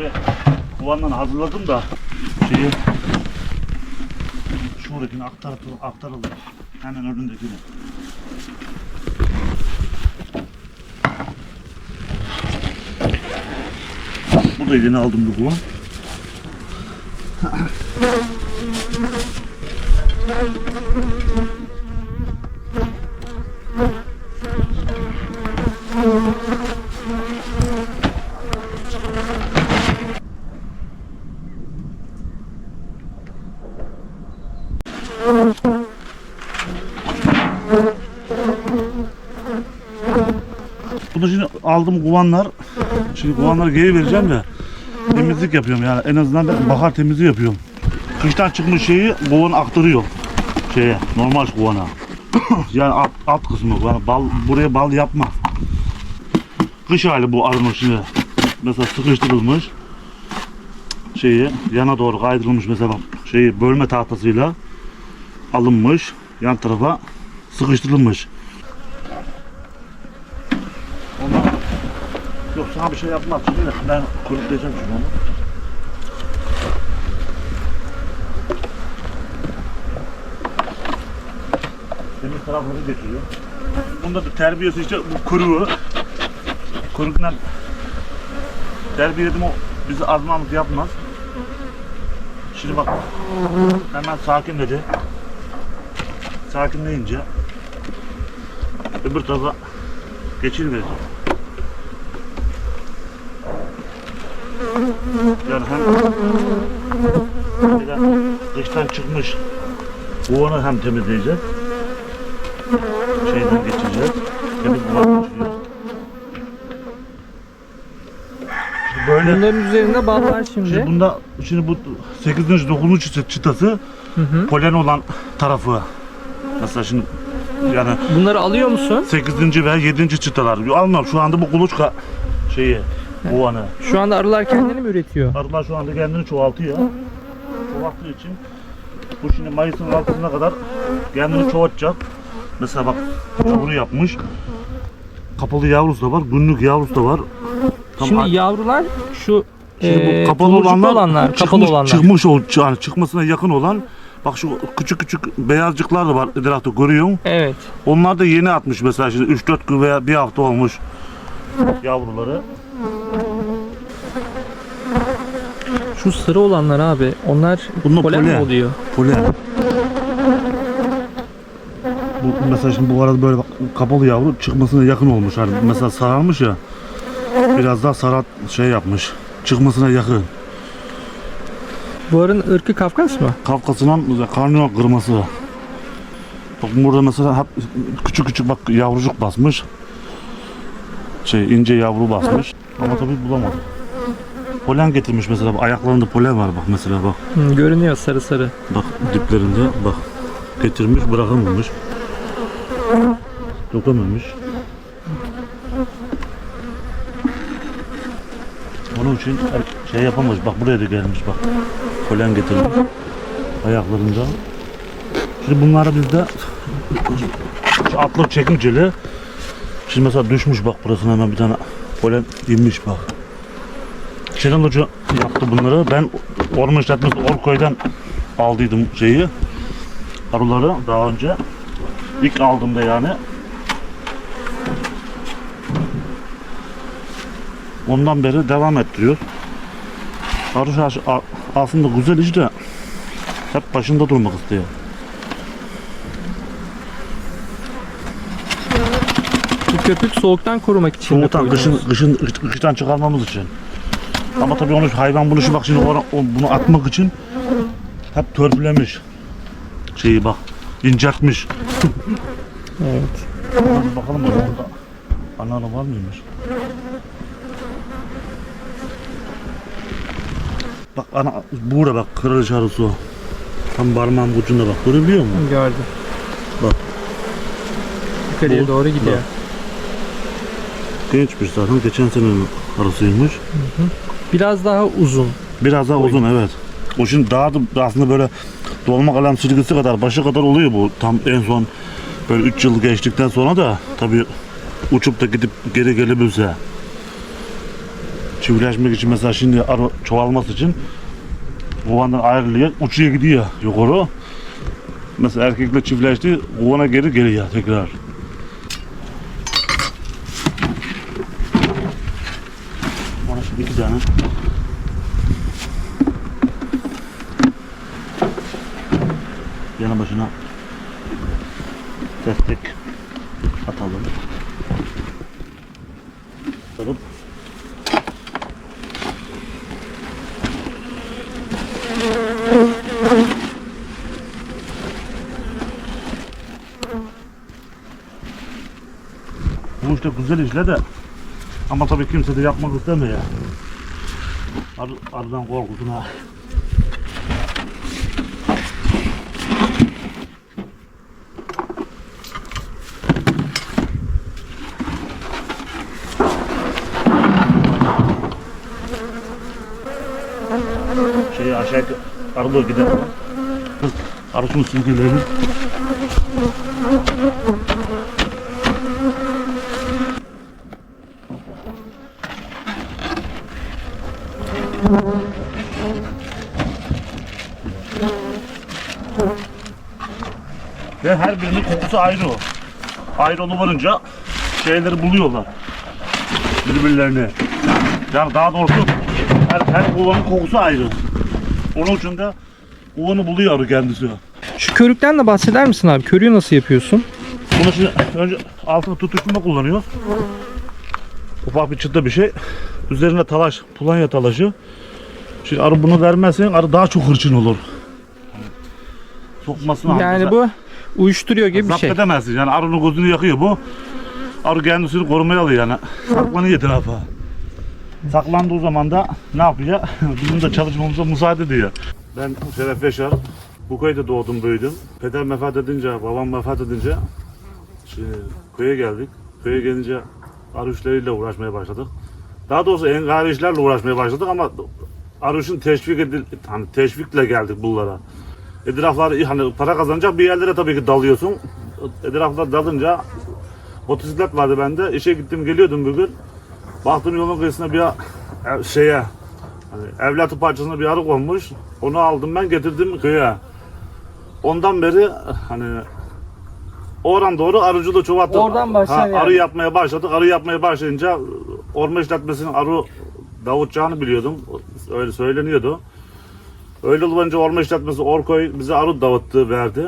Buraya kovandan hazırladım da şeyi şuradakini aktarıldı. Hemen önündekini. Bu da yeni aldım bu kovan. Bunu şimdi aldım kovanlar. Şimdi kovanları geri vereceğim de temizlik yapıyorum yani en azından ben bahar temizliği yapıyorum. Kıştan çıkmış şeyi kovan aktarıyor şeye normal kovana. Yani alt kısmı yani bal, buraya bal yapma. Kış hali bu arının şimdi. Mesela sıkıştırılmış şeyi yana doğru kaydırılmış mesela şeyi bölme tahtasıyla alınmış yan tarafa sıkıştırılmış. Ondan yok sana bir şey yapmaz şimdi ben kurutlayacağım şimdi onu. Temiz tarafları getiriyor. Bunda da terbiyesi işte bu kuruğu. Kurukla terbiye edin o bizi azmamız yapmaz. Şimdi bak hemen sakinledi. Sakinleyince öbür tarafa geçirivereceğim. Yani hem dıştan çıkmış kovanı hem temizleyeceğiz. Şeyden geçireceğiz. Temiz kovan geçiriyor. Böyle. Bunların üzerinde bal var şimdi. Şimdi bu 8. 9. çıtası polen olan tarafı. Mesela şimdi yani Bunları alıyor musun? 8. ve 7. çıtalar. Almam şu anda bu kuluçka şeyi kovanı. Şu anda arılar kendini mi üretiyor? Arılar şu anda kendini çoğaltıyor. Çoğalttığı için bu şimdi Mayıs'ın 6'sına kadar kendini çoğaltacak. Mesela bak bunu yapmış. Kapalı yavrusu da var, günlük yavrusu da var. Şimdi yavrular şu bu kapalı olanlar, kapalı olanlar. Yani çıkmasına yakın olan bak şu küçük beyazcıklar da var etrafta görüyorsun. Evet. Onlar da yeni atmış mesela şimdi 3-4 gün veya bir hafta olmuş yavruları. Şu sarı olanlar abi onlar polen mi oluyor? Polen. Bu mesela şimdi bu arada böyle bak, kapalı yavru çıkmasına yakın olmuş. Hani mesela sararmış ya. Biraz daha sarat şey yapmış. Çıkmasına yakın. Bu arının ırkı Kafkas mı? Kafkas'ın karnına kırması. Bak burada mesela hep küçük bak yavrucuk basmış. İnce yavru basmış. Ama tabii bulamadım. Polen getirmiş mesela. Ayaklarında polen var bak mesela bak. Görünüyor sarı sarı. Bak diplerinde bak. Getirmiş bırakamamış. Dokamamış. Onun için şey yapamamış. Bak buraya da gelmiş bak. Polen getirmiş. Ayaklarında. Şimdi bunları bizde şu atlık çekinceli. Şimdi mesela düşmüş bak burasına hemen bir tane polen inmiş bak. Şenol Hoca yaptı bunları. Ben Orman İşletmesi Orkoy'dan aldıydım şeyi. Arıları daha önce. İlk aldığımda yani. Ondan beri devam ettiriyor. Arı aslında güzel iş de hep başında durmak istiyor. Bu köpük soğuktan korumak için Soğuktan, kıştan çıkarmamız için. Ama tabii onu hayvan bunu şu bak şimdi bunu atmak için hep törpülemiş. Şeyi bak inceltmiş. Evet. Hadi bakalım orada ana var mıymış? Bak ana burada bak kırılış arısı o. Tam parmağım ucunda bak görebiliyor musun? Gördüm. Bak. Yukarıya doğru gidiyor. Bak. Gençmiş zaten geçen senenin arısıymış. Biraz daha uzun. Biraz daha uzun evet. O şimdi daha da aslında böyle dolma kalem silgisi kadar başı kadar oluyor bu. Tam en son böyle 3 yıl geçtikten sonra da tabii uçup da gidip geri gelebilse. çiftleşmek için mesela şimdi arı çoğalması için kovandan ayrılıyor, uçuya gidiyor yukarı. Mesela erkekle çiftleşti, kovana geri geliyor tekrar. Bana şimdi 2 tane. Yanı başına destek atalım. Atalım. Bu işte güzel işle de ama tabii kimse de yapmak istemiyor ya. Arıdan korkusun ha. Aşağı arı doğru gider. Arısının sürgülerini. Ve her birinin kokusu ayrı o. Ayrı varınca şeyleri buluyorlar. Birbirlerini. Yani daha doğrusu her kovanın kokusu ayrı. Onun için de kovanı buluyor arı kendisi. Şu körükten de bahseder misin abi? Körüğü nasıl yapıyorsun? Bunu şimdi önce altını tutuşturma kullanıyoruz. Ufak bir çıta bir şey. Üzerine talaş, pulanya talaşı. Şimdi arı bunu vermezsen arı daha çok hırçın olur. Sokmasına Yani bu uyuşturuyor gibi bir zapt şey. edemezsin. Yani arının gözünü yakıyor bu. Arı kendisini korumaya alıyor yani. Saklanıyor etrafa. Saklandığı zaman da ne yapıyor? Bizim de çalışmamıza müsaade ediyor. Ben Şeref Yaşar. Bu köyde doğdum, büyüdüm. Peder vefat edince, babam vefat edince köye geldik. Köye gelince arı işleriyle uğraşmaya başladık. Daha doğrusu engari işlerle uğraşmaya başladık ama arı işin teşvikle geldik bunlara. Etrafları hani para kazanacak bir yerlere tabii ki dalıyorsun. Etraflar dalınca motosiklet vardı bende. İşe gittim geliyordum bugün. Baktım yolun kıyısına bir hani evlatı parçasına bir arı konmuş. Onu aldım ben getirdim köye. Ondan beri hani oradan doğru arıcılığı çoğalttık. Oradan başlar yani. Arı yapmaya başladık. Arı yapmaya başlayınca orman işletmesinin arı davutacağını biliyordum. Öyle söyleniyordu. Öyle olunca orman işletmesi Orkoy bize arı davuttu verdi.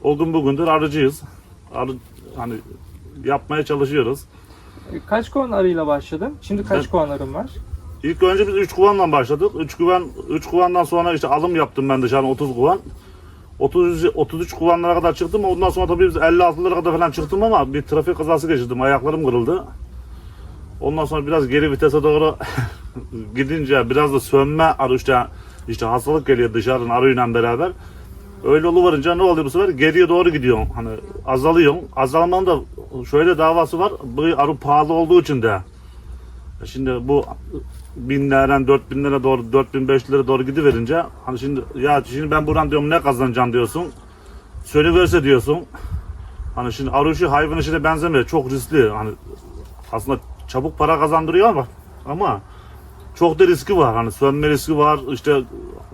O gün bugündür arıcıyız. Arı hani yapmaya çalışıyoruz. Kaç kovan arıyla başladın? Şimdi kaç kovan arın var? İlk önce biz 3 kuvandan başladık. 3 kuvandan sonra işte alım yaptım ben dışarı 30 kuvan. 33 kuvanlara kadar çıktım. Ondan sonra tabii biz 56'lara kadar falan çıktım ama bir trafik kazası geçirdim. Ayaklarım kırıldı. Ondan sonra biraz geri vitese doğru gidince biraz da sönme arı işte hastalık geliyor dışarıdan arıyla beraber. Öyle oluvarınca ne oluyor bu sefer? Geriye doğru gidiyorsun. Hani azalıyorsun. Azalmanın da şöyle davası var. Bu arı pahalı olduğu için de. Şimdi bu 1000'lerden 4000'lere doğru 4500'lere doğru gidiverince hani şimdi ben buradan diyorum ne kazanacağım diyorsun. Söyleverse diyorsun. Hani şimdi arı işi hayvan işine benzemiyor. Çok riskli. Hani aslında çabuk para kazandırıyor ama çok da riski var. Hani sönme riski var. İşte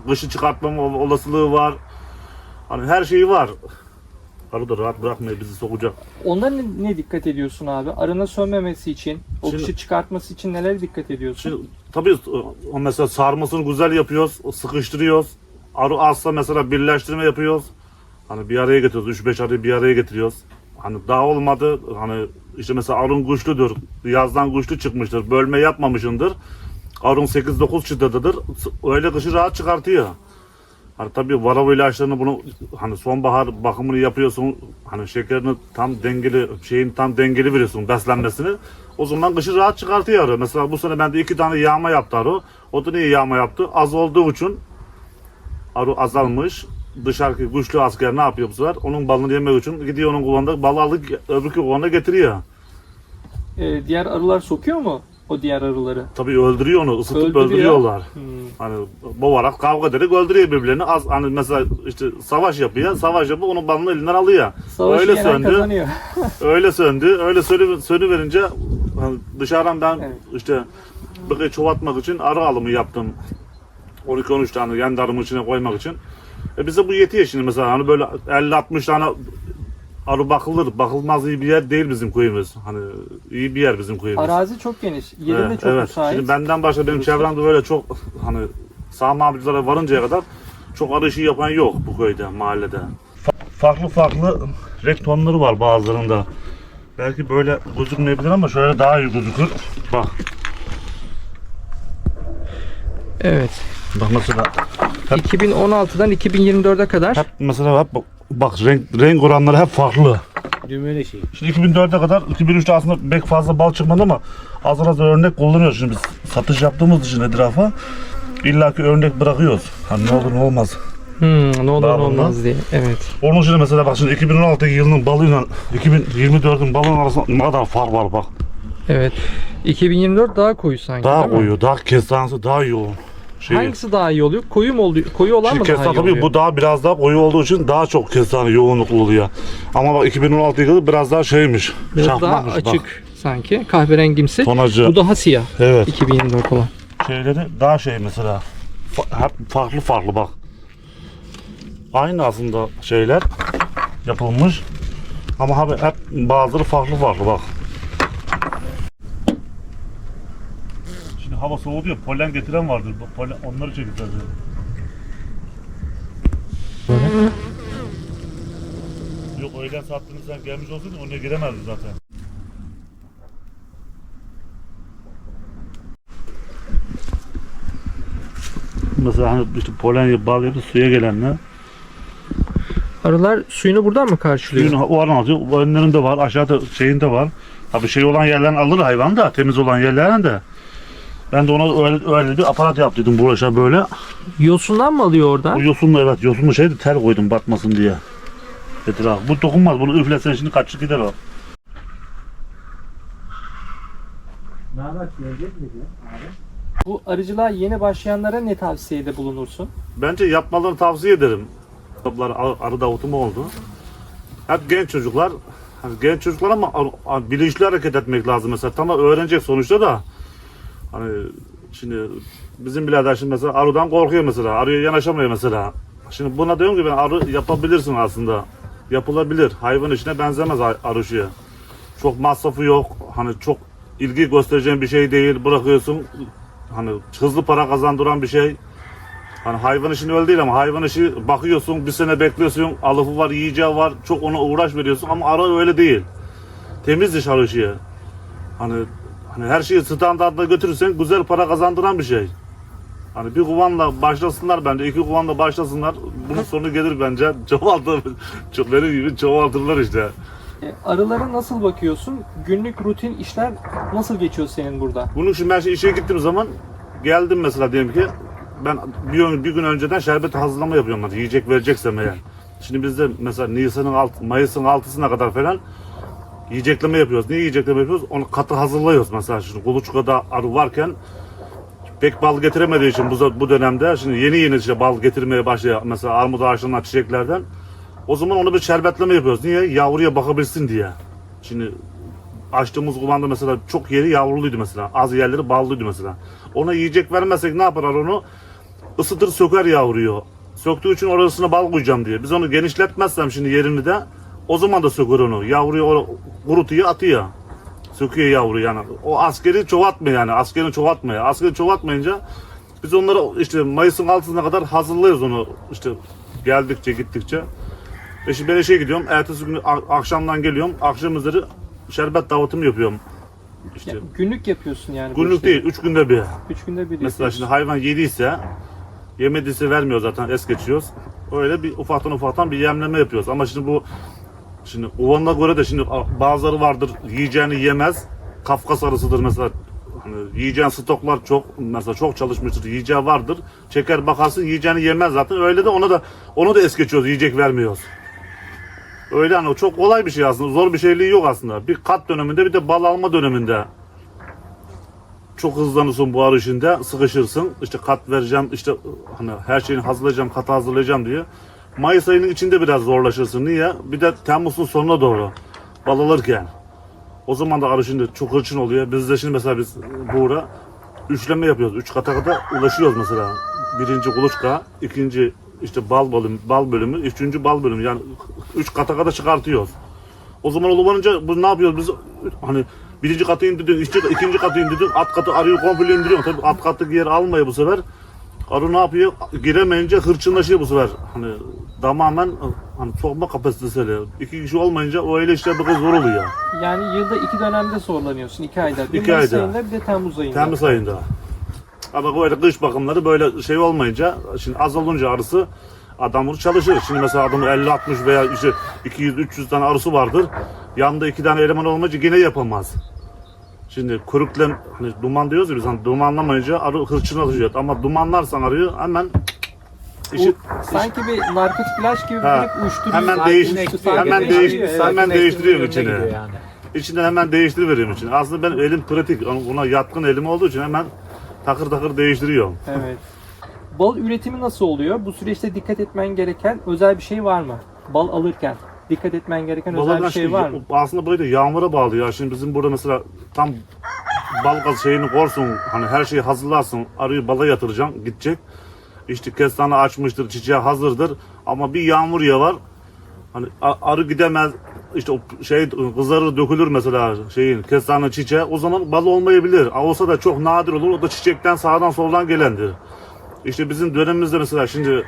kışı çıkartmama olasılığı var. Hani her şeyi var. Arı da rahat bırakmıyor bizi sokacak. Ondan ne dikkat ediyorsun abi? Arının sönmemesi için, o Şimdi- kışı çıkartması için nelere dikkat ediyorsun? Şimdi, tabii mesela sarmasını güzel yapıyoruz, sıkıştırıyoruz. Arı azsa mesela birleştirme yapıyoruz. Hani bir araya getiriyoruz, 3-5 arıyı bir araya getiriyoruz. Hani daha olmadı, hani işte mesela arın güçlüdür, yazdan güçlü çıkmıştır, bölme yapmamışındır. Arın 8-9 çıtadıdır, öyle kışı rahat çıkartıyor. Hani tabii varava ilaçlarını bunu hani sonbahar bakımını yapıyorsun. Hani şekerini tam dengeli veriyorsun beslenmesini. O zaman kışı rahat çıkartıyor arı. Mesela bu sene bende 2 tane yağma yaptı arı. O da niye yağma yaptı? Az olduğu için arı azalmış. Dışarıki güçlü asker ne yapıyor bu sefer? Onun balını yemek için gidiyor onun kovanında balı alıp öbürkü kovana getiriyor. Diğer arılar sokuyor mu o diğer arıları? Tabii öldürüyor onu, ısıtıp Öldürüyor. öldürüyorlar. Hmm. Hani boğarak kavga ederek öldürüyor birbirlerini. Az hani mesela işte savaş yapıyor. Savaş yapıp onun balını elinden alıyor. Savaşı Öyle yenen söndü. kazanıyor. Öyle söndü. Öyle sönüverince hani dışarıdan ben Evet. işte bıkı çoğaltmak için arı alımı yaptım. 12-13 tane kendi arımın içine koymak için. Bize bu yetiyor şimdi mesela hani böyle 50-60 tane arı bakılır. Bakılmaz iyi bir yer değil bizim köyümüz. Hani iyi bir yer bizim köyümüz. Arazi çok geniş. Yeri de çok Evet. müsait. Şimdi benden başka benim çevremde böyle çok hani Sami abicelere varıncaya kadar çok arı işi yapan yok bu köyde, mahallede. Farklı farklı renk tonları var bazılarında. Belki böyle gözükmeyebilir ama şöyle daha iyi gözükür. Bak. Evet. Bak mesela 2016'dan 2024'e kadar. hep mesela hep bak renk oranları hep farklı. Düğmeli şey. Şimdi 2004'e kadar 2003'te aslında pek fazla bal çıkmadı ama az örnek kullanıyoruz. Şimdi biz satış yaptığımız için etrafa illaki örnek bırakıyoruz. Hani ne olur ne olmaz. Ne olur Daha ne olmaz bundan. diye. Evet. Onun için mesela bak şimdi 2016 yılının balıyla 2024'ün balının arasında ne kadar fark var bak. Evet. 2024 daha koyu sanki. Daha değil mi? koyu, daha kestanesi daha yoğun. Hangisi daha iyi oluyor? Koyu mu oluyor? Koyu olan Şimdi mı daha kestane iyi tabii oluyor? bu daha biraz daha koyu olduğu için daha çok kestane yoğunluklu oluyor. Ama bak 2016 yılı biraz daha şeymiş. Biraz daha şahmatmış açık bak. sanki. Kahverengimsi. Tonacı. Bu daha siyah. Evet. 2024 olan. Şeyleri daha şey mesela. Hep farklı bak. Aynı aslında şeyler yapılmış. Ama abi hep bazıları farklı bak. Şimdi hava soğudu ya, polen getiren vardır. Polen, onları çekeceğiz. Yok öğlen saatinde sen gelmiş olsaydın oraya giremezdin zaten. Mesela hani işte polen bal yapıp suya gelenler Arılar suyunu buradan mı karşılıyor? suyunu o aran atıyor. O önlerinde var, aşağıda şeyinde var. Tabii şey olan yerlerini alır hayvan da, temiz olan yerlerden de. Ben de ona öyle bir aparat yaptıydım bu aşağı böyle. Yosundan mı alıyor oradan? O yosunlu evet, yosunlu şeydi tel koydum batmasın diye. Etraf. Bu dokunmaz, bunu üflesen şimdi kaçıp gider o. Bu arıcılığa yeni başlayanlara ne tavsiyede bulunursun? Bence yapmalarını tavsiye ederim. Arı davutumu oldu. Hep genç çocuklar. Hani genç çocuklar ama bilinçli hareket etmek lazım mesela. Tamam öğrenecek sonuçta da. Hani şimdi bizim birader şimdi mesela arıdan korkuyor mesela. Arıya yanaşamıyor mesela. Şimdi buna diyorum ki ben arı yapabilirsin aslında. Yapılabilir. Hayvan işine benzemez arı işi. Çok masrafı yok. Hani çok ilgi göstereceğin bir şey değil. Bırakıyorsun. Hani hızlı para kazandıran bir şey. Hani hayvan işini öyle değil ama hayvan işi bakıyorsun bir sene bekliyorsun, alıfı var, yiyeceği var, çok ona uğraş veriyorsun ama arı öyle değil. Temiz iş arı işi. Hani her şeyi standartla götürürsen güzel para kazandıran bir şey. Hani bir kovanla başlasınlar bence, iki kovanla başlasınlar. Bunun sonu gelir bence. Benim gibi çoğaltırlar işte. Arılara nasıl bakıyorsun? Günlük rutin işler nasıl geçiyor senin burada? Bunun için ben işe gittiğim zaman geldim mesela diyelim ki ben bir gün önceden şerbet hazırlama yapıyorum. Hani yiyecek vereceksem eğer. Şimdi bizde mesela Mayıs'ın 6'sına kadar falan yiyecekleme yapıyoruz. Niye yiyecekleme yapıyoruz? Onu katı hazırlıyoruz mesela. Şimdi kuluçkada arı varken pek bal getiremediği için bu dönemde şimdi yeni işte bal getirmeye başlıyor. Mesela armut ağaçlarından, çiçeklerden. O zaman onu bir şerbetleme yapıyoruz. Niye? Yavruya bakabilsin diye. Şimdi açtığımız kumanda mesela çok yeri yavruluydu mesela. Az yerleri ballıydı mesela. Ona yiyecek vermezsek ne yaparlar onu? Isıtır söker yavruyu. Söktüğü için orasına bal koyacağım diye. Biz onu genişletmezsem şimdi yerini de o zaman da söker onu. Yavruyu kurutuyor atıyor. Söküyor yavruyu yani. O askeri çoğaltmıyor yani. Askeri çoğaltmıyor. Askeri çoğaltmayınca biz onları işte Mayıs'ın 6'sına kadar hazırlıyoruz onu. İşte geldikçe gittikçe. Şimdi ben işe gidiyorum. Ertesi gün akşamdan geliyorum. Akşam üzeri şerbet dağıtımı yapıyorum. İşte Ya, günlük yapıyorsun yani. günlük değil, 3 günde bir. 3 günde bir. Mesela şimdi hayvan yediyse, yemediyse vermiyor zaten, es geçiyoruz. Öyle bir ufaktan bir yemleme yapıyoruz. Ama şimdi ovanına göre de şimdi bazıları vardır yiyeceğini yemez. Kafkas arısıdır mesela. Hani yiyeceğin stoklar çok mesela çok çalışmıştır. Yiyeceği vardır. Çeker bakarsın yiyeceğini yemez zaten. Öyle de onu da es geçiyoruz. Yiyecek vermiyoruz. Öyle hani çok kolay bir şey aslında. Zor bir şeyliği yok aslında. Bir kat döneminde bir de bal alma döneminde çok hızlanırsın bu arı işinde, sıkışırsın. İşte kat vereceğim, işte hani her şeyini hazırlayacağım, katı hazırlayacağım diye. Mayıs ayının içinde biraz zorlaşırsın. Niye? Bir de Temmuz'un sonuna doğru bal alırken. O zaman da arı şimdi çok hırçın oluyor. Bizde şimdi mesela biz buğra üçleme yapıyoruz. 3 kata kadar ulaşıyoruz mesela. Birinci kuluçka, ikinci işte bal bölümü, üçüncü bal bölümü. Yani 3 kata kadar çıkartıyoruz. O zaman olup bu ne yapıyoruz biz? Hani birinci katı indirdin, ikinci katı indirdin, alt katı arıyı komple indiriyorsun. Tabii alt kattaki yer almıyor bu sefer. Arı ne yapıyor? Giremeyince hırçınlaşıyor bu sefer. Hani tamamen hani sokma kapasitesiyle. 2 kişi olmayınca o öyle işler biraz zor oluyor. Yani yılda 2 dönemde zorlanıyorsun, 2 ayda. Bir 2 Mayıs ayda. ayında bir de Temmuz ayında. Temmuz ayında. Ama böyle kış bakımları böyle şey olmayınca, şimdi az olunca arısı adam bunu çalışır. Şimdi mesela adamın 50-60 veya işte 200-300 tane arısı vardır. Yanında 2 tane eleman olmayınca yine yapamaz. Şimdi kuruklen hani duman diyoruz ya biz hani dumanlamayınca arı hırçınlaşıyor. Ama dumanlarsan arıyı hemen işi Sanki bir narkotik ilaç gibi Ha, bir uyuşturucu. hemen değiştiriyorum içine. Yani. İçinden hemen değiştiriveriyorum için. Aslında ben elim pratik, buna yatkın elim olduğu için hemen takır takır değiştiriyorum. Evet. Bal üretimi nasıl oluyor? Bu süreçte dikkat etmen gereken özel bir şey var mı? Bal alırken dikkat etmen gereken özel bir şey var mı? Aslında burayı da yağmura bağlı ya. Şimdi bizim burada mesela tam bal gaz şeyini korsun, hani her şeyi hazırlarsın, arıyı bala yatıracaksın, gidecek. İşte kestane açmıştır, çiçeği hazırdır ama bir yağmur yağar. Hani arı gidemez, işte o şey kızarır, dökülür mesela kestane çiçeği. O zaman bal olmayabilir. Olsa da çok nadir olur. O da çiçekten sağdan soldan gelendir. İşte bizim dönemimizde mesela şimdi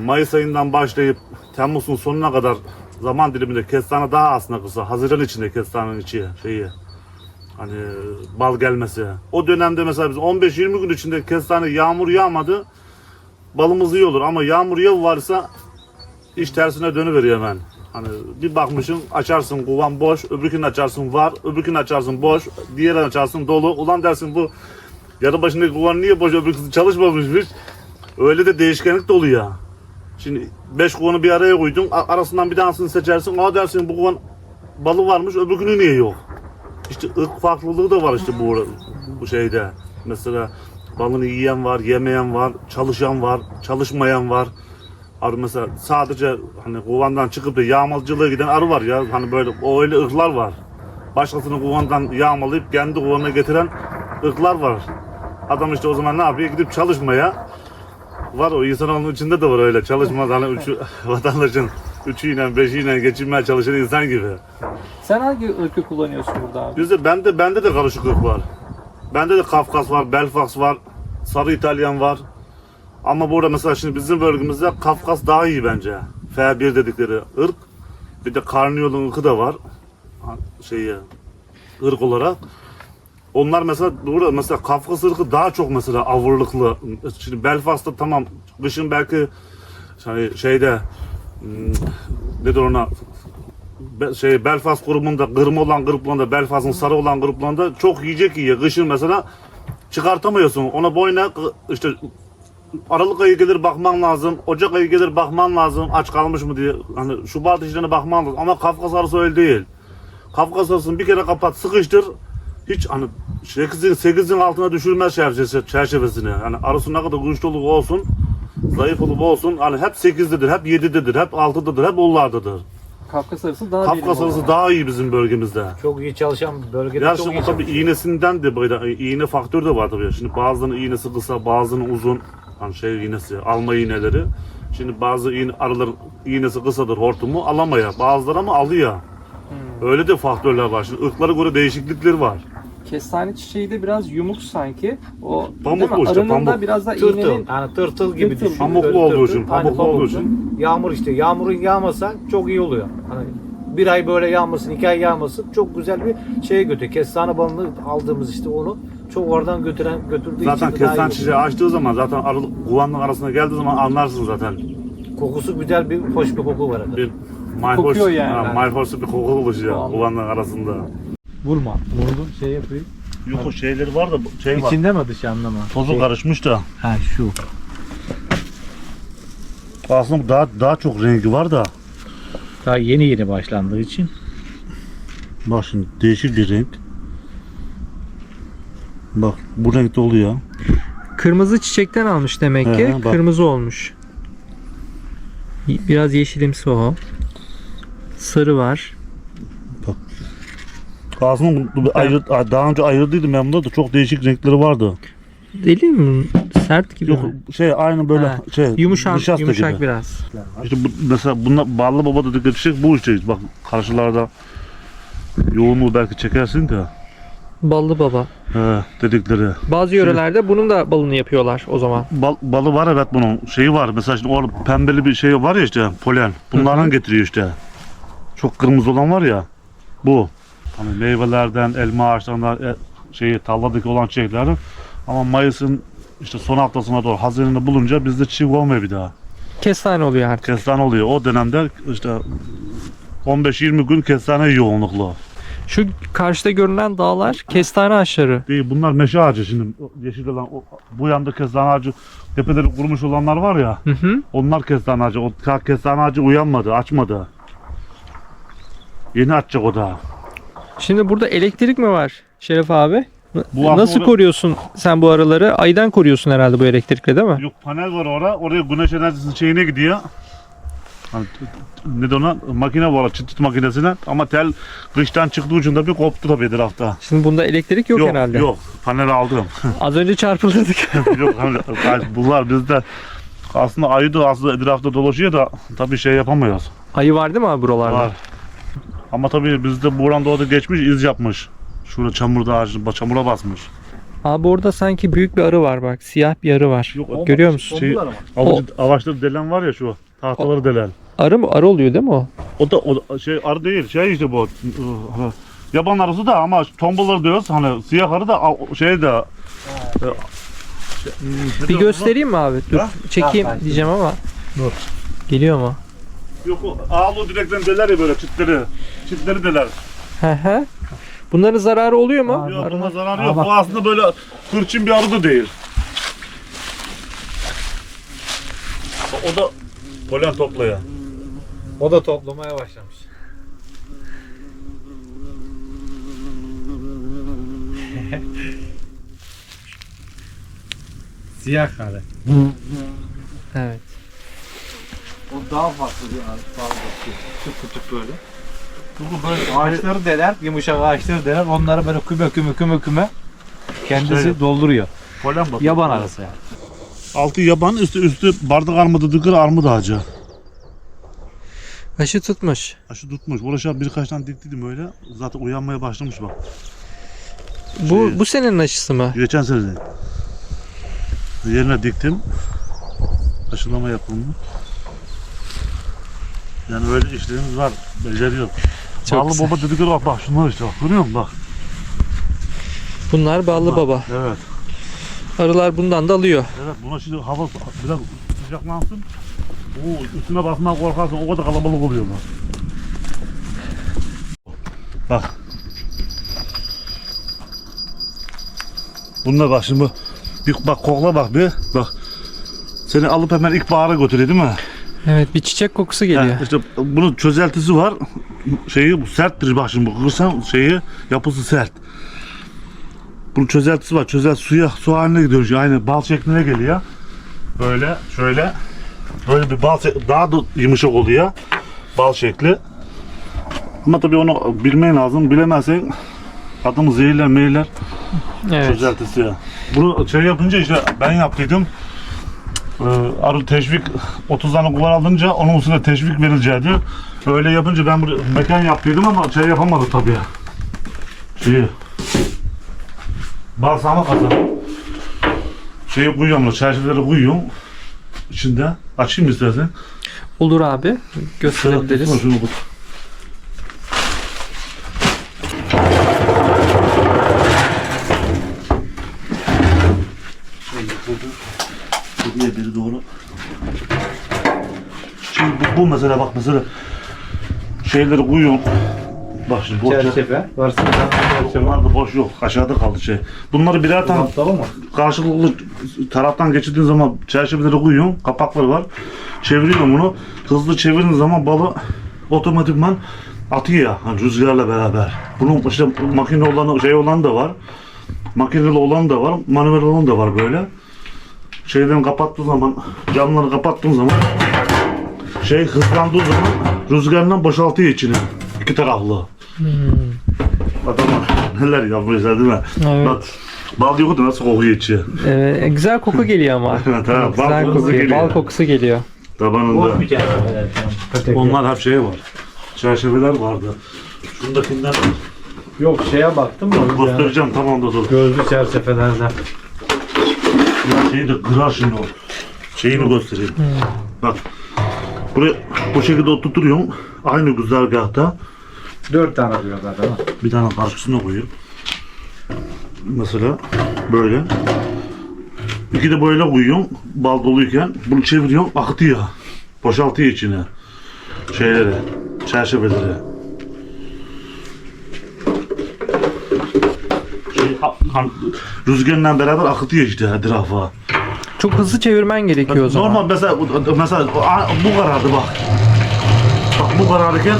Mayıs ayından başlayıp Temmuz'un sonuna kadar zaman diliminde kestane daha aslında kısa. Haziran içinde kestanenin içi hani bal gelmesi. O dönemde mesela biz 15-20 gün içinde kestane yağmur yağmadı. Balımız iyi olur ama yağmur varsa iş tersine dönüveriyor hemen. Hani bir bakmışsın açarsın kovan boş, öbürkünü açarsın var, öbürkünü açarsın boş, diğerini açarsın dolu. Ulan dersin bu yarı başındaki kovan niye boş, öbürküsü çalışmamışmış. Öyle de değişkenlik de oluyor. Şimdi 5 kovanı bir araya koydun, arasından bir tanesini seçersin. Aa dersin bu kovan balı varmış, öbürkünü niye yok? İşte ırk farklılığı da var işte bu şeyde. Mesela balını yiyen var, yemeyen var, çalışan var, çalışmayan var. Arı mesela sadece hani kovandan çıkıp da yağmalcılığa giden arı var ya. Hani böyle o öyle ırklar var. Başkasını kovandan yağmalayıp kendi kovanına getiren ırklar var. Adam işte o zaman ne yapıyor? Gidip çalışmaya. Var o insanoğlunun içinde de var öyle. Çalışmaz hani vatandaşın 3'üyle 5'iyle geçinmeye çalışan insan gibi. Sen hangi ırkı kullanıyorsun burada abi? Bende de karışık ırk var. Bende de Kafkas var, Belfax var, Sarı İtalyan var. Ama burada mesela şimdi bizim bölgemizde Kafkas daha iyi bence. F1 dedikleri ırk. Bir de Karniyol'un ırkı da var. Irk olarak. Onlar mesela burada mesela Kafkas ırkı daha çok mesela avırlıklı. Şimdi Belfast'ta tamam kışın belki hani nedir ona Belfast grubunda kırmızı olan gruplarında Belfast'ın sarı olan gruplarında çok yiyecek yiyor. Kışın mesela çıkartamıyorsun. Ona boyuna işte Aralık ayı gelir bakman lazım. Ocak ayı gelir bakman lazım. Aç kalmış mı diye. Hani Şubat işlerine bakman lazım. Ama Kafkas arısı öyle değil. Kafkas arısını bir kere kapat, sıkıştır. Hiç hani 8'in altına düşürmez çerçevesini. Yani arısı ne kadar güçlü olup olsun, zayıf olup olsun. Hani hep 8'dedir, hep 7'dedir, hep 6'dadır, hep 10'lardadır. Kafkas arısı daha Kafkas arısı daha iyi bizim bölgemizde. Çok iyi çalışan bölgede Ya çok şimdi iyi tabii çalışıyor. iğnesinden de böyle iğne faktörü de var tabii. Şimdi bazılarının iğnesi kısa, bazılarının uzun. Hani iğnesi, alma iğneleri. Şimdi bazı arıların iğnesi kısadır, hortumu alamaya. Bazıları ama alıyor. Öyle de faktörler var. Şimdi ırklara göre değişiklikleri var. Kestane çiçeği de biraz yumuk sanki. O Pamuk değil mi? bu işte, Arının da pamuk. biraz da Tırtıl. iğnenin Yani tırtıl gibi Tırtıl. düşün. Pamuklu Böyle olduğu tırtıl. için, Aynen, pamuklu olduğu pamuklu. için. Yağmur işte. Yağmurun yağmasa çok iyi oluyor. Hani bir ay böyle yağmasın, 2 ay yağmasın çok güzel bir şeye götürüyor. Kestane balını aldığımız işte onu çok oradan götürdüğü Zaten için de daha iyi kestane oluyor. çiçeği açtığı zaman zaten kovanın arasına geldiği zaman anlarsın zaten. Kokusu güzel bir hoş bir koku var. Bir mayhoş, Kokuyor yani. mayhoşlu bir koku oluşuyor Vallahi. kovanın arasında. Vurma. Vurdun şey yapıyor. Yok o şeyleri var da var. İçinde mi dışarıda mı? Tozu karışmış da. Ha şu. Aslında daha çok rengi var da. Daha yeni başlandığı için. Bak şimdi değişik bir renk. Bak bu renkte oluyor. kırmızı çiçekten almış demek He, ki. bak. Kırmızı olmuş. Biraz yeşilimsi o. Sarı var. Aslında daha önce ayırdıydım ben bunda da çok değişik renkleri vardı. Deli mi? Sert gibi Yok mi? aynı böyle Ha, nişasta Yumuşak gibi. biraz. İşte mesela bunlar ballı baba da dikkat çek bu işte bak karşılarda yoğunluğu belki çekersin de Ballı baba. dedikleri. Bazı yörelerde bunun da balını yapıyorlar o zaman. Balı var evet bunun şeyi var mesela şimdi orada pembeli bir şey var ya işte polen bunlardan getiriyor işte. Çok kırmızı olan var ya bu. Hani meyvelerden elma ağaçlarından tarladaki olan çiçeklerden ama Mayıs'ın işte son haftasına doğru Haziran'da bulunca bizde çiçek olmuyor bir daha. Kestane oluyor artık. Kestane oluyor. O dönemde işte 15-20 gün kestane yoğunluklu. Şu karşıda görünen dağlar kestane ağaçları. Değil, bunlar meşe ağacı şimdi. Yeşil olan bu yanda kestane ağacı tepeleri kurumuş olanlar var ya. Hı hı. Onlar kestane ağacı. O kestane ağacı uyanmadı, açmadı. Yeni açacak o da. Şimdi burada elektrik mi var Şeref abi? Bu Nasıl aslında koruyorsun sen bu araları? Aydan koruyorsun herhalde bu elektrikle değil mi? yok panel var oraya güneş enerjisinin şeyine gidiyor. Hani, ne de ona makine var çıt makinesine ama tel kıştan çıktığı ucunda bir koptu tabii etrafta. Şimdi bunda elektrik yok herhalde. Yok panel aldım. Az önce çarpıldık. Yok hani, bunlar bizde aslında ayı da aslında etrafta dolaşıyor da tabii şey yapamıyoruz. Ayı var değil mi abi buralarda? Var. Ama tabii bizde buran doğada geçmiş iz yapmış. Şurada çamura basmış. Abi orada sanki büyük bir arı var bak. Siyah bir arı var. Yok, Görüyor musun? Şey, avaçları delen var ya şu tahtaları delen. Arı mı? Arı oluyor değil mi o? O da şey arı değil işte bu. Yaban arısı da ama tombulları diyoruz hani siyah arı da şey de. Bir göstereyim mi abi? Dur Ha? çekeyim Ha, diyeceğim ama. Dur. Geliyor mu? Yok o ağlı direkten deler ya böyle çitleri deler. Hı hı. Bunların zararı oluyor mu? Yok Arının- buna zararı yok. Bu aslında böyle hırçın bir arı da değil. O da polen toplayan. O da toplamaya başlamış. Siyah kare. Evet. O daha farklı bir ağaç. Küçük küçük böyle. Bu böyle Ağaçları deler, yumuşak ağaçları deler. Onları böyle küme kendisi Şey- dolduruyor. polen bak. Yaban arısı yani. Altı yaban, üstü bardak armudu, dıkır armut ağacı. Aşı tutmuş. Aşı tutmuş. Uğraşa birkaç tane diktiydim öyle. Zaten uyanmaya başlamış bak. Bu senenin aşısı mı? Geçen sene de. Yerine diktim. Aşılama yapıldı. Yani öyle işlerimiz var. Beceriyor. Çok Bağlı güzel. baba dedikleri bak şunlar işte bak. Görüyor musun bak. Bunlar ballı baba. Evet. Arılar bundan da alıyor. Evet buna şimdi hava biraz sıcaklansın. Oo, üstüne basmaya korkarsın o kadar kalabalık oluyorlar. Bak. Bunlar bak şimdi bir bak kokla bak bir bak. Seni alıp hemen ilkbahara götürüyor değil mi? Evet bir çiçek kokusu geliyor. Yani işte bunun çözeltisi var. Şeyi bu serttir bak şimdi bu kırsan yapısı sert. Bunun çözeltisi var. Su haline gidiyor. Aynı bal şekline geliyor. Böyle şöyle. Böyle bir bal daha da yumuşak oluyor. Bal şekli. Ama tabii onu bilmen lazım. Bilemezsen adamı zehirler Evet. çözeltisi ya. Bunu yapınca işte ben yaptıydım. Arı teşvik 30 tane kuvar alınca onun üstüne teşvik verileceğiydi. Öyle yapınca ben bir mekan yaptıydım ama yapamadı tabii. Balsama kazanım. Koyuyorum, çerçeveleri koyuyorum. İçinde. Açayım istersen. Olur abi. Gösterebiliriz. Şunu tut. Buraya biri doğru. Şimdi bu mesela bak mesela şeyleri koyuyorum. Bak şimdi boş Çerçeve. Varsa Bunlar da boş yok. Aşağıda kaldı şey. Bunları birer tane Tamam mı? karşılıklı taraftan geçirdiğin zaman çerçeveleri koyuyorum. Kapakları var. Çeviriyorum bunu. Hızlı çevirdiğin zaman balı otomatikman atıyor hani rüzgarla beraber. Bunun işte makine olan olan da var. Makineli olan da var. Manuel olan da var böyle. Şeyden kapattığın zaman camları kapattığın zaman hızlandığı zaman rüzgarla boşaltıyor içine. İki taraflı. Adam neler yapmışlar değil mi? Evet. Bak, bal yoğurdu da nasıl kokuyor içi. Güzel koku geliyor ama. Evet, ha, bal Güzel kokusu kokuyor. geliyor. Bal kokusu geliyor. Tabanında. Boş bir çerçeveler. Petek yok. Onlar hep şey var. Çerçeveler vardı. Şundakinden Yok şeye baktım da. göstereceğim tamam da dur. Gözlü çerçevelerden. Ya şeyi de kırar şimdi o. Şeyini göstereyim. Bak. Buraya bu şekilde oturtuyorum. Aynı güzergahta 4 tane diyor zaten. bir tane karşısına koyuyor. Mesela böyle. İki de böyle koyuyorum. Bal doluyken bunu çeviriyorum. Akıtıyor. Boşaltıyor içine. Şeyleri. Çerçeveleri. Rüzgarla beraber akıtıyor işte etrafa. Çok hızlı çevirmen gerekiyor o zaman. Normal mesela bu karardı bak. Bak bu kararırken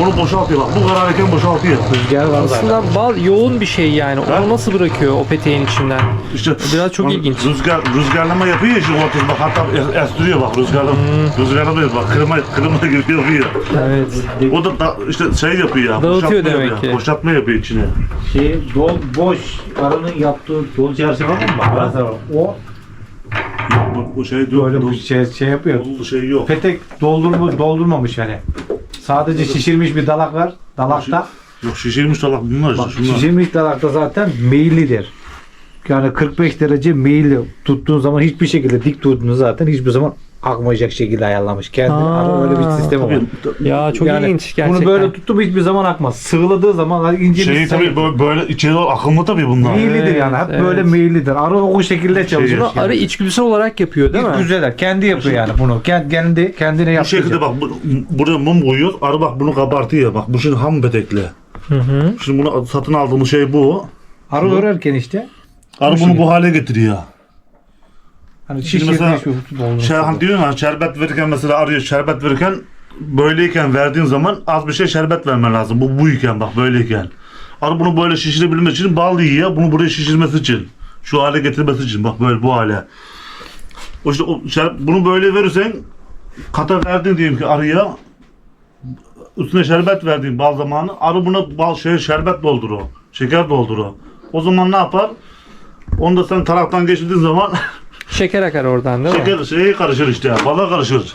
onu boşaltıyor bak. Bu kararırken boşaltıyor. Rüzgar var zaten. Aslında bal yoğun bir şey yani. Ha? Onu nasıl bırakıyor o peteğin içinden? İşte Biraz çok onu ilginç. Rüzgarlama yapıyor ya şimdi ortada bak hatta estiriyor bak rüzgarlama. Rüzgarlama yapıyor bak kırma gibi yapıyor. Evet. O da işte şey yapıyor ya. Dağıtıyor boşaltma demek yapıyor, ki. Boşaltma yapıyor içine. Boş arının yaptığı dolu çerçeve var mı? O Bu şey yok. böyle bir şey yapıyor. Dolu şey yok. Petek doldurmamış yani. Sadece şişirmiş bir dalak var. Dalakta. Yok şişirmiş dalak bunlar işte Bak, şunlar. şişirmiş dalakta zaten meyillidir. Yani 45 derece meyilli tuttuğun zaman hiçbir şekilde dik tuttuğunu zaten hiçbir zaman akmayacak şekilde ayarlamış. Kendi Aa, öyle bir sistemi var. Tabii, Ya çok Yani ilginç gerçekten. bunu böyle tuttum hiçbir zaman akmaz. Sığladığı zaman ince şey bir tabii böyle içeri doğru akımlı tabii bunlar. meyillidir yani. Hep Evet, böyle evet. meyillidir. Arı o şekilde çalışır. Bunu arı içgüdüsel olarak yapıyor değil mi? Güzeller. Kendi yapıyor yani bunu. Kendine Bu yapıyor. şekilde bak buraya mum koyuyor. Arı bak bunu kabartıyor bak. Bu şimdi ham petekli. Hı hı. Şimdi bunu satın aldığımız şey bu. Arı örerken işte Arı bunu bu hale getiriyor. hani Şimdi mesela şişirmiş hani diyorum ya şerbet verirken mesela arıyor şerbet verirken böyleyken verdiğin zaman az bir şey şerbet vermen lazım. Bu buyken bak böyleyken. Arı bunu böyle şişirebilmesi için bal yiyor. Bunu buraya şişirmesi için. Şu hale getirmesi için bak böyle bu hale. O işte bunu böyle verirsen kata verdin diyelim ki arıya üstüne şerbet verdiğin bal zamanı arı buna şerbet doldurur. Şeker doldurur. O zaman ne yapar? Onu da sen taraktan geçirdiğin zaman Şeker akar oradan değil mi? şeker şeyi karışır işte, bala karışır.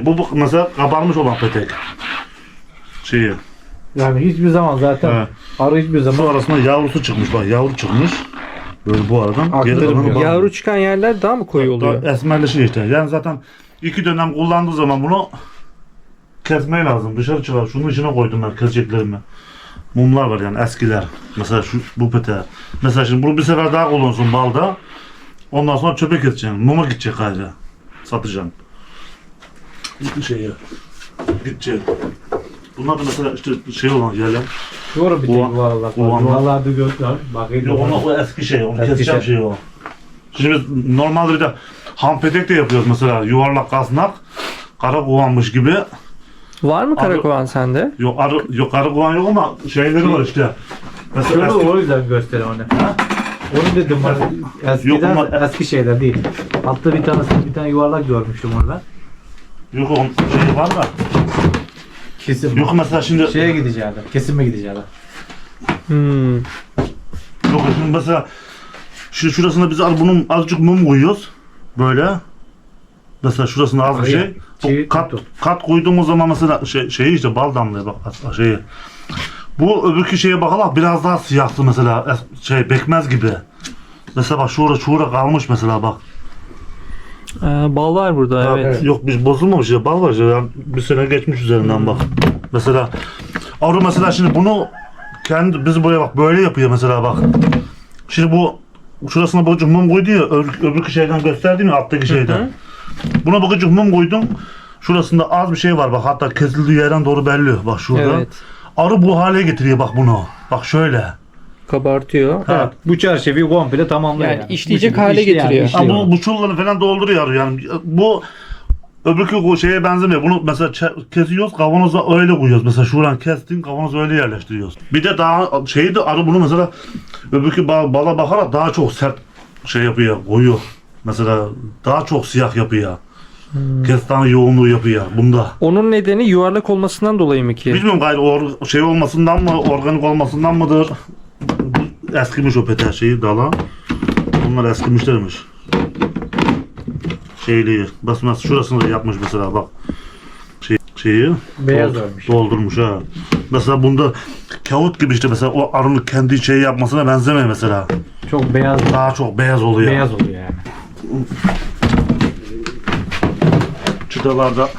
Bu mesela kabarmış olan petek. Yani hiçbir zaman zaten Evet. arı hiçbir Şu zaman arasında yavrusu çıkmış bak, yavru çıkmış. Böyle bu aradan. Aktarım kalanı yok. bal. Yavru çıkan yerler daha mı koyu oluyor? Esmerleşiyor işte. Yani zaten 2 dönem kullandığı zaman bunu kesmeye lazım. Dışarı çıkar. Şunun içine koydum ben keseceklerimi. Mumlar var yani eskiler. Mesela bu peteğe. Mesela şimdi bunu bir sefer daha kullanırsın balda. Ondan sonra çöpe keseceksin. Muma gidecek ayrı. Satacaksın. Gidecek. Bunlar da mesela işte şey olan yerler. doğru bir tek Ulan- yuvarlak var. ulan- Yuvarlarda göster. Bakayım. Yok o eski şey. Onu Eski keseceğim şey. şey o. Şimdi biz normalde bir de ham petek de yapıyoruz mesela. Yuvarlak kasnak. Kara kovanmış gibi. Var mı Arı- karakovan sende? Yok arı kovan yok ama şeyleri var işte. Mesela Şöyle eski, o yüzden göster onu. Onu dedim ben. Yok ama- Eski şeyler değil. Altta bir tane yuvarlak görmüştüm onu ben. yok onun şeyi var da. Kesim. Yok mesela şimdi Şeye gideceğiler. Kesime gideceğiler. Hmm. yok şimdi mesela şurasına biz bunun azıcık mum koyuyoruz. Böyle. Mesela şurasına az bir Araya şey. çivi Bu kat tut. koyduğumuz zaman mesela şeyi işte bal damlıyor bak şeyi. Bu öbürkü şeye bakalım biraz daha siyahtı mesela pekmez gibi. Mesela bak şura kalmış mesela bak. Bal var burada Ha, evet. Yok biz bozulmamış ya bal var ya yani bir sene geçmiş üzerinden bak. Mesela Avru mesela şimdi bunu biz buraya bak böyle yapıyor mesela bak. Şimdi bu şurasına bakıcık mum koydu ya öbürkü şeyden gösterdim ya alttaki şeyden. Buna bakıcık mum koydum. Şurasında az bir şey var bak hatta kesildiği yerden doğru belli bak şurada. Evet. Arı bu hale getiriyor bak bunu. Bak şöyle. Kabartıyor. Ha. Evet. Bu çerçeveyi komple tamamlıyor. Yani işleyecek Bu hale işleyen, getiriyor. işleyen. Ama bu çulları falan dolduruyor arı yani. Bu öbürkü şeye benzemiyor. Bunu mesela kesiyoruz kavanoza öyle koyuyoruz. Mesela şuradan kestin kavanoza öyle yerleştiriyoruz. Bir de daha şeyi de arı bunu mesela öbürkü bala bakarak daha çok sert şey yapıyor koyuyor. Mesela daha çok siyah yapıyor. Kestane yoğunluğu yapıyor bunda. Onun nedeni yuvarlak olmasından dolayı mı ki? Bilmiyorum gayrı şey olmasından mı, organik olmasından mıdır? Eskimiş o peter şeyi, dala. Bunlar eskimişlermiş. Şeyliği. Basın şurasını da yapmış mesela bak. Şeyi Beyaz olmuş. doldurmuş ha. Mesela bunda kağıt gibi işte mesela o arının kendi şey yapmasına benzemiyor mesela. Çok beyaz. Daha çok beyaz oluyor. Beyaz oluyor yani. Çıtalarda.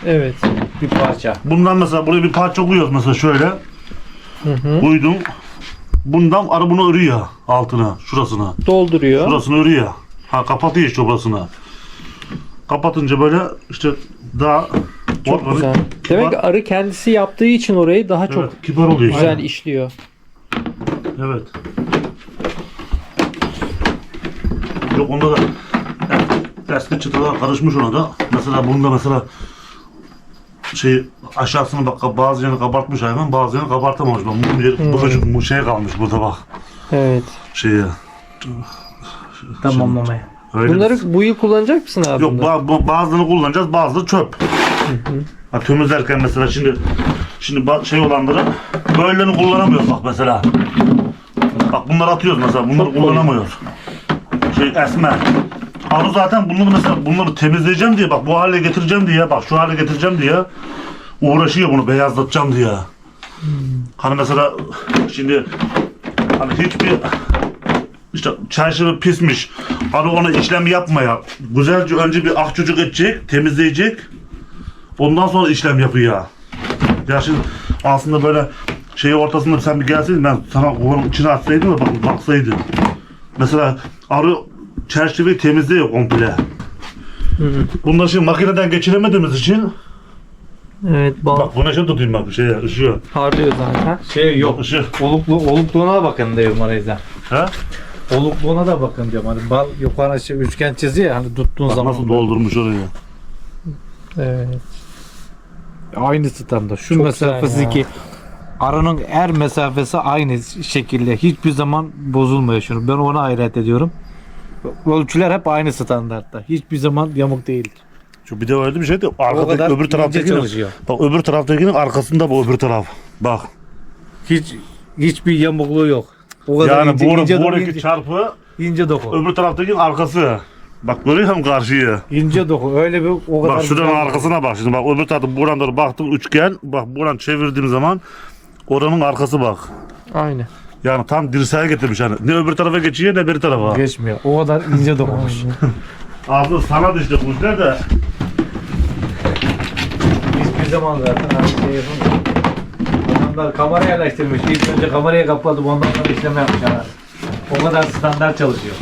Evet. Bir parça. Bundan mesela buraya bir parça koyuyoruz mesela şöyle. Koydum. Bundan arı bunu örüyor altına, şurasına. Dolduruyor. Şurasını örüyor. Ha kapatıyor işte burasını. Kapatınca böyle işte daha Çok organik, güzel. kibar- Demek ki arı kendisi yaptığı için orayı daha çok evet, kibar oluyor. güzel Aynen. işliyor. Evet. Yok onda da eski çıtalar karışmış ona da. Mesela bunda mesela şey aşağısını bak bazı yerini kabartmış hayvan, bazı yerini kabartamamış. Bak bu şey kalmış burada bak. Evet. Şeye. Tamamlamaya. Öyle Bunları bu yıl kullanacak mısın abi? yok bunları? bazılarını kullanacağız, bazıları çöp. Ha, temizlerken mesela şimdi şey olanları böylelerini kullanamıyoruz bak mesela. Bak bunları atıyoruz mesela, bunları Çok kullanamıyoruz. Şey esmer. Arı zaten bunları temizleyeceğim diye bak bu hale getireceğim diye bak şu hale getireceğim diye uğraşıyor bunu beyazlatacağım diye. Hani mesela şimdi hani hiçbir işte çarşafı pismiş. Arı ona işlem yapmaya. Güzelce önce bir ahçıcık edecek, temizleyecek. Ondan sonra işlem yapıyor. Ya şimdi aslında böyle şeyi ortasında sen bir gelseydin ben sana kovanın içine atsaydım da baksaydın. Mesela arı çerçeveyi temizliyor komple. Bunları şimdi makineden geçiremediğimiz için Evet, bak güneşe tutayım bak ışığı. harlıyor zaten. Şey yok. Işığı. Olukluğuna da bakın diyorum Arayüz'den. Ha? Olukluğuna da bakın diyorum. Hani bal yukarı şey, üçgen çiziyor ya hani tuttuğun Bak zaman. nasıl doldurmuş orayı. Evet. Aynı standart. Şu Çok mesafesi güzel ya. ki aranın her mesafesi aynı şekilde. Hiçbir zaman bozulmuyor şunu. Ben ona hayret ediyorum. Ölçüler hep aynı standartta. Hiçbir zaman yamuk değildir. Şu bir de öyle bir şey de O kadar arkadaki öbür ince taraftaki çalışıyor. bak öbür taraftakinin arkasında bu öbür taraf. Bak. Hiçbir yamukluğu yok. O kadar Yani ince buradaki çarpı ince doku. öbür taraftakinin arkası. Bak görüyor musun karşıyı? İnce doku. Öyle bir o kadar. Bak şuranın güzel. arkasına bak şimdi bak öbür tarafta buradan doğru baktım üçgen. Bak buradan çevirdiğim zaman oranın arkası bak. Aynı. Yani tam dirseğe getirmiş yani. Ne öbür tarafa geçiyor ne bir tarafa. Geçmiyor. O kadar ince dokunmuş. Aslında sana da işte bu işler de. Hiçbir zaman zaten aynı şey yapamıyor. Adamlar kamera yerleştirmiş. İlk önce kamerayı kapatıp ondan sonra işlem yapmışlar. O kadar standart çalışıyor.